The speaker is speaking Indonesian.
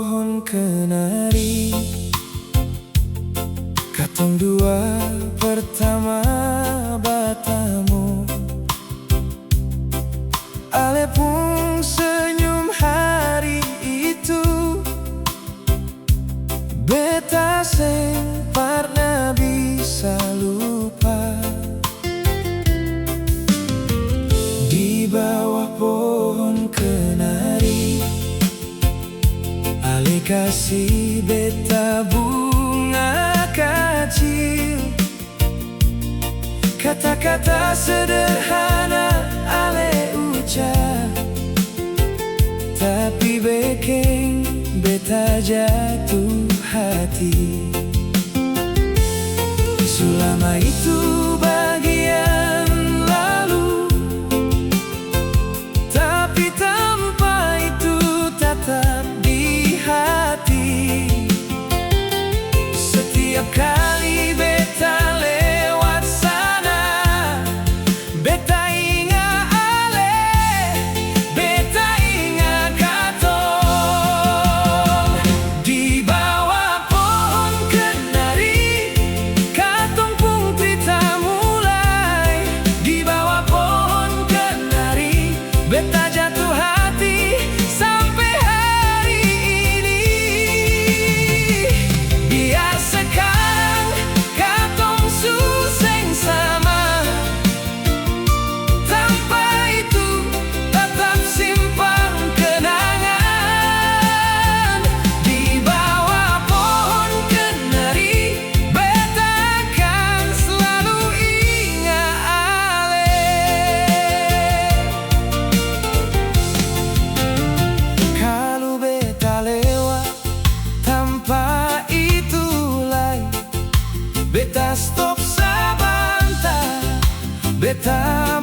pohon kenari, katong dua pertama batamu. Ale pun senyum hari itu, beta seng pernah bisa lupa. Di bawah pohon kenari, ale kasih beta bunga kecil. Kata-kata sederhana ale ucap, tapi bikin beta jatuh hati. Selama itu bagian lalu, tapi tanpa itu tetap di hati. Setiap kali beta lewat sana, beta ingat ale, beta ingat katong. Di bawah pohon kenari, katong pun cerita mulai. Di bawah pohon kenari, beta jatuh hati sampai hari ini. Biar sekarang katong suseng sama, tanpa itu tetap simpan kenangan. Di bawah pohon kenari, beta akan selalu ingat ale. Kalau beta lewat tanpa itu lagi, beta stop sebentar, beta